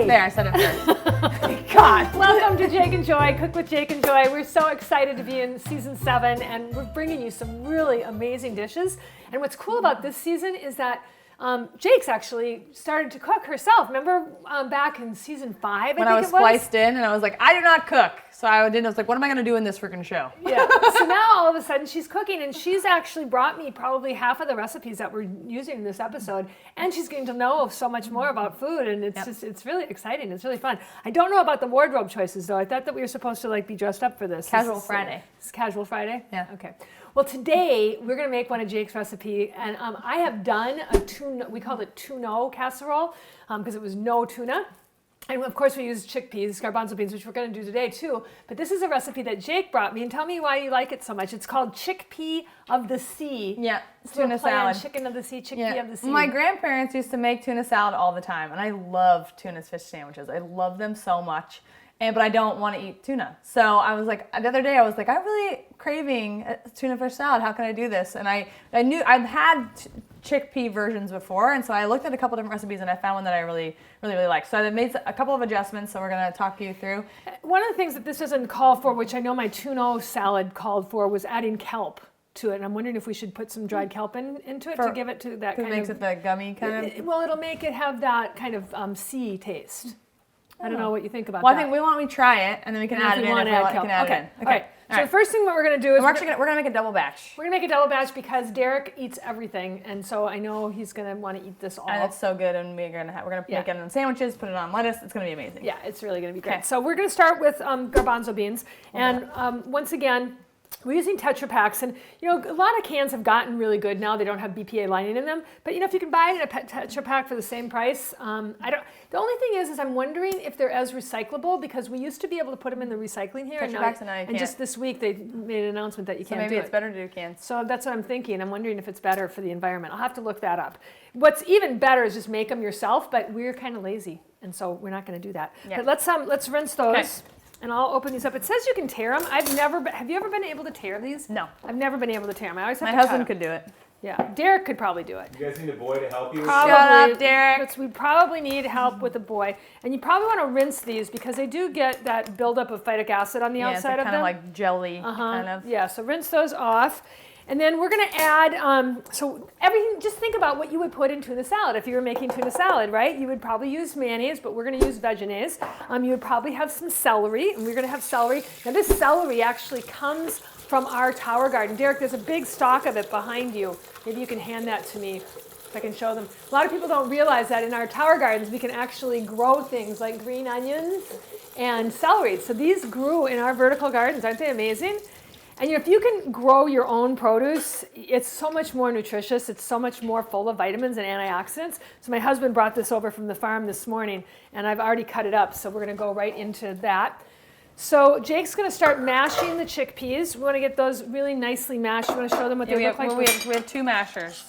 There, I said it first. God. Welcome to Jake and Joy, Cook with Jake and Joy. We're so excited to be in season 7, and we're bringing you some really amazing dishes. And what's cool about this season is that Jake's actually started to cook herself. Remember back in season 5, when I was spliced in and I was like, I do not cook. So I was like, what am I going to do in this freaking show? Yeah. So now all of a sudden she's cooking, and she's actually brought me probably half of the recipes that we're using in this episode. And she's getting to know so much more about food, and it's really exciting. It's really fun. I don't know about the wardrobe choices though. I thought that we were supposed to like be dressed up for this. Casual Friday. It's Casual Friday? Yeah. Okay. Well, today we're going to make one of Jake's recipe, and I have done a tuna, we called it tuna casserole because it was no tuna. And of course we use chickpeas, garbanzo beans, which we're going to do today too. But this is a recipe that Jake brought me, and tell me why you like it so much. It's called chickpea of the sea. Yeah, tuna salad. Chicken of the sea, chickpea of the sea. My grandparents used to make tuna salad all the time, and I love tuna fish sandwiches. I love them so much. But I don't want to eat tuna. So I was like, the other day I was like, I'm really craving a tuna fish salad. How can I do this? And I knew I'd had chickpea versions before, and so I looked at a couple different recipes and I found one that I really liked. So I made a couple of adjustments, so we're going to talk you through. One of the things that this doesn't call for, which I know my tuna salad called for, was adding kelp to it. And I'm wondering if we should put some dried kelp into it to give it to that kind of... It makes it the gummy kind of... Well, it'll make it have that kind of sea taste. I don't know what you think about that. Well, I think we try it, and then we can add it in if we can add it in. Okay. All right. So the first thing what we're going to do is we're going to make a double batch. We're going to make a double batch because Derek eats everything, and so I know he's going to want to eat this all. And it's so good, and we're going to make it on sandwiches, put it on lettuce. It's going to be amazing. Yeah, it's really going to be great. So we're going to start with garbanzo beans, and once again, we're using Tetra Paks, and a lot of cans have gotten really good now. They don't have BPA lining in them, but if you can buy it in a Tetra Pak for the same price, The only thing is I'm wondering if they're as recyclable, because we used to be able to put them in the recycling here, and just this week they made an announcement that you can't do it. So maybe it's better to do cans. So that's what I'm thinking. I'm wondering if it's better for the environment. I'll have to look that up. What's even better is just make them yourself, but we're kind of lazy, and so we're not going to do that. Yeah. But let's rinse those. Okay. And I'll open these up. It says you can tear them. Have you ever been able to tear these? No. I've never been able to tear them. I always have My to husband could do it. Yeah, Derek could probably do it. You guys need a boy to help you? Probably. Shut up, Derek. We probably need help with a boy. And you probably want to rinse these because they do get that buildup of phytic acid on the outside of them. kind of like jelly kind of. Yeah, so rinse those off. And then we're going to add, so everything, just think about what you would put in tuna salad. If you were making tuna salad, right? You would probably use mayonnaise, but we're going to use Vegenaise. You would probably have some celery, and we're going to have celery. Now this celery actually comes from our tower garden. Derek, there's a big stalk of it behind you. Maybe you can hand that to me if I can show them. A lot of people don't realize that in our tower gardens we can actually grow things like green onions and celery. So these grew in our vertical gardens. Aren't they amazing? And if you can grow your own produce, it's so much more nutritious. It's so much more full of vitamins and antioxidants. So my husband brought this over from the farm this morning, and I've already cut it up. So we're going to go right into that. So Jake's going to start mashing the chickpeas. We want to get those really nicely mashed. You want to show them what they look like? We have 2 mashers.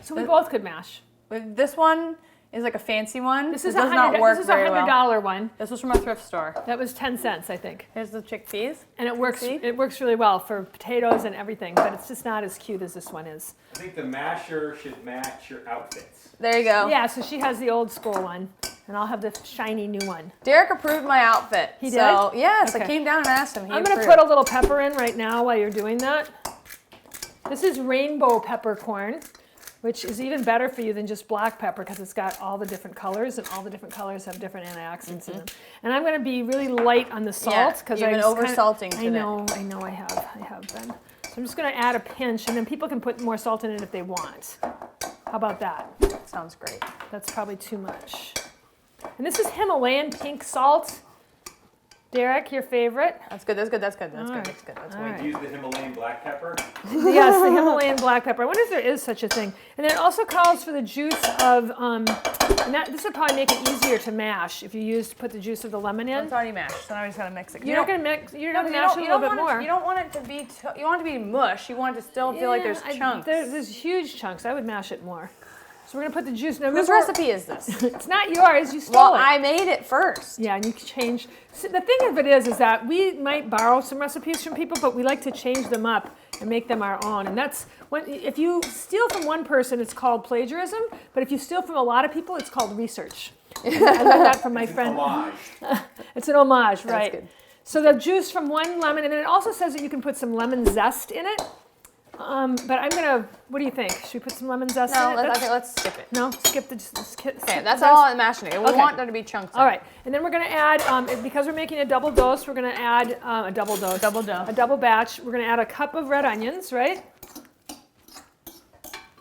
So we both could mash. With this one is like a fancy one. This is does not work very well. $100 one. This was from a thrift store. That was 10 cents, I think. Here's the chickpeas. And it works. It works really well for potatoes and everything, but it's just not as cute as this one is. I think the masher should match your outfits. There you go. Yeah, so she has the old school one, and I'll have the shiny new one. Derek approved my outfit. He did? So, yes, Okay. I came down and asked him. I'm going to put a little pepper in right now while you're doing that. This is rainbow peppercorn, which is even better for you than just black pepper because it's got all the different colors, and all the different colors have different antioxidants in them. And I'm going to be really light on the salt because I've been over-salting today. I know I have been. So I'm just going to add a pinch, and then people can put more salt in it if they want. How about that? Sounds great. That's probably too much. And this is Himalayan pink salt. Derek, your favorite? That's good. That's good. That's good. Use the Himalayan black pepper. Yes, the Himalayan black pepper. I wonder if there is such a thing. And then it also calls for the juice of, this would probably make it easier to mash if you put the juice of the lemon in. It's already mashed, so now we just gotta mix it. You're going to mash it a little bit more. You don't want it to be, you want it to be mush. You want it to still feel like there's chunks. There's huge chunks. I would mash it more. So we're going to put the juice. Now, whose recipe is this? It's not yours. You stole it. Well, I made it first. Yeah, and you can change. So the thing of it is that we might borrow some recipes from people, but we like to change them up and make them our own. And that's if you steal from one person, it's called plagiarism. But if you steal from a lot of people, it's called research. I learned that from my It's an friend. homage. It's an homage, right? good. So the juice from one lemon, and then it also says that you can put some lemon zest in it. But I'm gonna. What do you think? Should we put some lemon zest No, in it? let's skip it. No, skip the. Skip Okay, that's the all zest. I'm mashing it. We Okay. want there to be chunks. All right, and then we're gonna add because we're making a double dose. We're gonna add a double dose. Double dose. A double batch. We're gonna add a cup of red onions, right?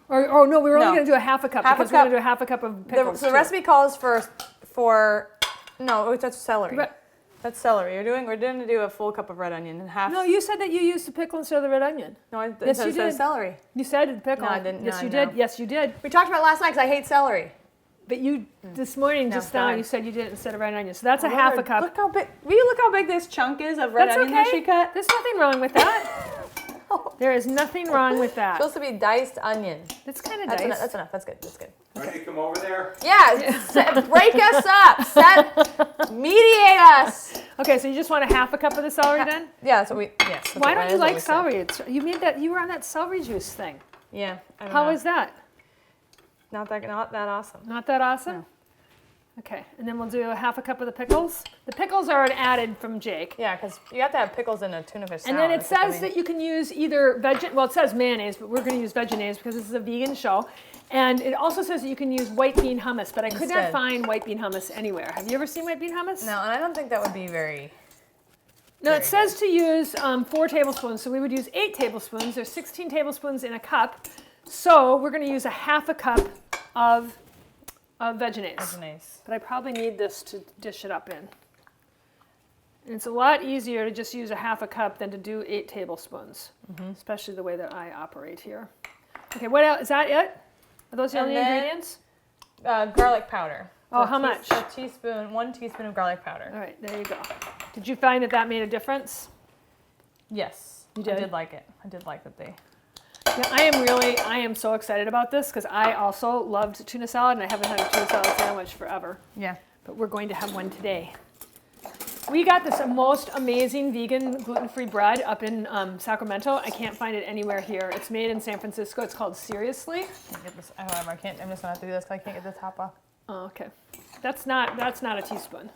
Or no, we were only No. gonna do a half a cup Half a because we're gonna cup. do a half a cup of pickles. So the too. recipe calls for no, that's celery. Re- That's celery. We're going to do a full cup of red onion and half. No, you said that you used the pickle instead of the red onion. No, Yes, you it says did. celery. You said the pickle. No, I didn't. Yes, No, you I did. know. Yes, you did. We talked about it last night because I hate celery. But you this morning No, just go now ahead. you said you did it instead of red onion. So that's a half a cup. Look how big. Will you look how big this chunk is of red That's onion okay. that she cut? There's nothing wrong with that. There is nothing wrong with that. Supposed to be diced onion. It's kind of That's nice. enough. That's enough. That's good. That's good. Ready to come over there? Yeah, break us up. Mediate us. Okay, so you just want a half a cup of the celery then? Yeah, that's what we. Yes. that's Why what- don't that you is what like we said. celery? You made that. You were on that celery juice thing. Yeah. I don't How know. is that? Not that awesome. Not that awesome? No. Okay, and then we'll do a half a cup of the pickles. The pickles are an added from Jake. Yeah, because you have to have pickles in a tuna fish salad. And then it That's what I says mean. that you can use either well, it says mayonnaise, but we're going to use Vegenaise because this is a vegan show. And it also says that you can use white bean hummus, but I could not Instead. find white bean hummus anywhere. Have you ever seen white bean hummus? No, and I don't think that would be very. No, it Very says to use 4 tablespoons, so we would use 8 tablespoons. There's 16 tablespoons in a cup. So we're going to use a half a cup of Vegenaise. Nice. But I probably need this to dish it up in. And it's a lot easier to just use a half a cup than to do 8 tablespoons, especially the way that I operate here. Okay, what else? Is that it? Are those the And only then- ingredients? Garlic powder. Oh, So how much? 1 teaspoon of garlic powder. All right, there you go. Did you find that made a difference? Yes. You did? I did like it. I did like that they. Yeah, I am so excited about this because I also loved tuna salad and I haven't had a tuna salad sandwich forever. Yeah. But we're going to have one today. We got this most amazing vegan gluten-free bread up in Sacramento. I can't find it anywhere here. It's made in San Francisco. It's called Seriously. Can't get this. However, I can't. I'm just gonna have to do this because I can't get the top off. Oh, okay. That's not a teaspoon.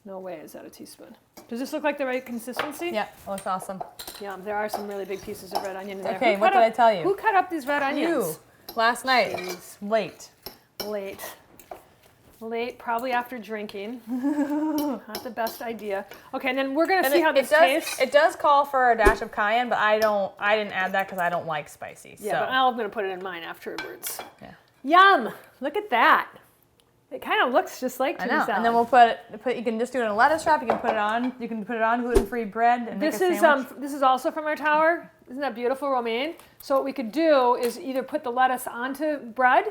No way is that a teaspoon. Does this look like the right consistency? Yeah, it looks awesome. Yeah, there are some really big pieces of red onion in there. Okay, Who what cut did I up- tell you? Who cut up these red onions? You last night. Jeez. Late. Late, probably after drinking. Not the best idea. Okay, and then we're gonna And see how this tastes. It does call for a dash of cayenne, but I didn't add that because I don't like spicy. Yeah, so. but I'm gonna put it in mine afterwards. Yeah. Yum! Look at that. It kind of looks just like I tuna know. salad. And then we'll put. You can just do it in a lettuce wrap. You can put it on. You can put it on gluten-free bread and This make a is sandwich. this is also from our tower. Isn't that beautiful, romaine? So what we could do is either put the lettuce onto bread,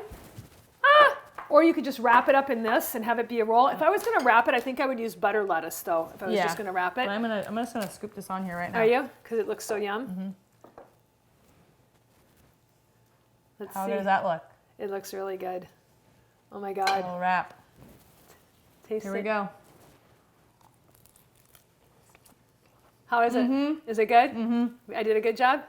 or you could just wrap it up in this and have it be a roll. If I was gonna wrap it, I think I would use butter lettuce though. If I was just gonna wrap it. But I'm just gonna scoop this on here right now. Are you? Because it looks so yum. Let's How see. does that look? It looks really good. Oh my A God. little wrap. Taste Here we it. go. How is it? Is it good? I did a good job?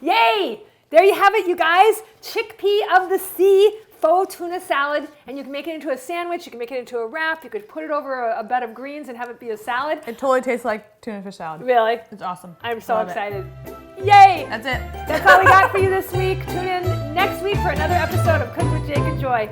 Yay! There you have it, you guys. Chickpea of the sea faux tuna salad. And you can make it into a sandwich. You can make it into a wrap. You could put it over a bed of greens and have it be a salad. It totally tastes like tuna fish salad. Really? It's awesome. I'm so Love it. excited. Yay! That's it. That's all we got for you this week. Tune in next week for another episode of Cook with Jake and Joy.